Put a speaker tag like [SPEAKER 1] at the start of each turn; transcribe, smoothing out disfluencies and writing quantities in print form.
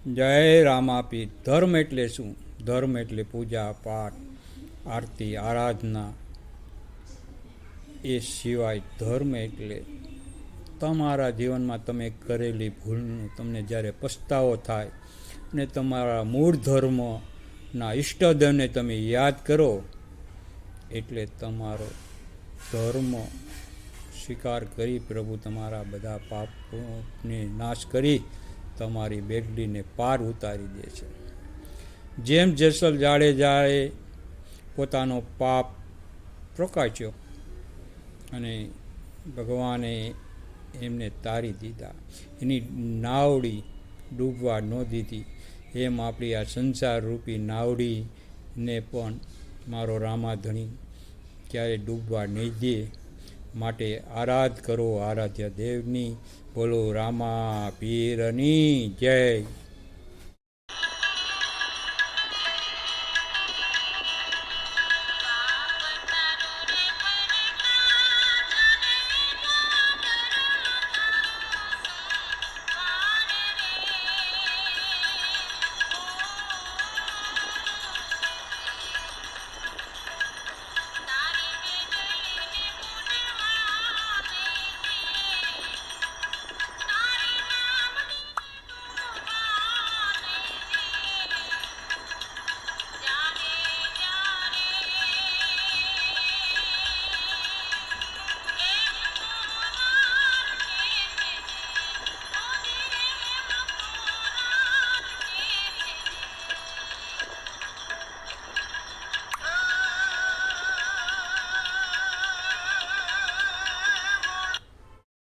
[SPEAKER 1] જય રામાપીર. ધર્મ એટલે શું? ધર્મ એટલે પૂજા પાઠ, આરતી, આરાધના. એ સિવાય ધર્મ એટલે તમારા જીવનમાં તમે કરેલી ભૂલનું તમને જ્યારે પસ્તાવો થાય ને તમારા મૂળ ધર્મના ઈષ્ટદેવને તમે યાદ કરો, એટલે તમારો ધર્મ સ્વીકાર કરી પ્રભુ તમારા બધા પાપોને નાશ કરી તમારી બેગડીને પાર ઉતારી દે છે. જેમ જેસલ જાડેજાએ પોતાનો પાપ પ્રકાશ્યો અને ભગવાને એમને તારી દીધા, એની નાવડી ડૂબવા ન દીધી, એમ આપણી આ સંસારરૂપી નાવડીને પણ મારો રામાધણી ક્યારે ડૂબવા નહીં દે. માટે આરાધ કરો આરાધ્ય દેવની. બોલો રામા પીરની જય.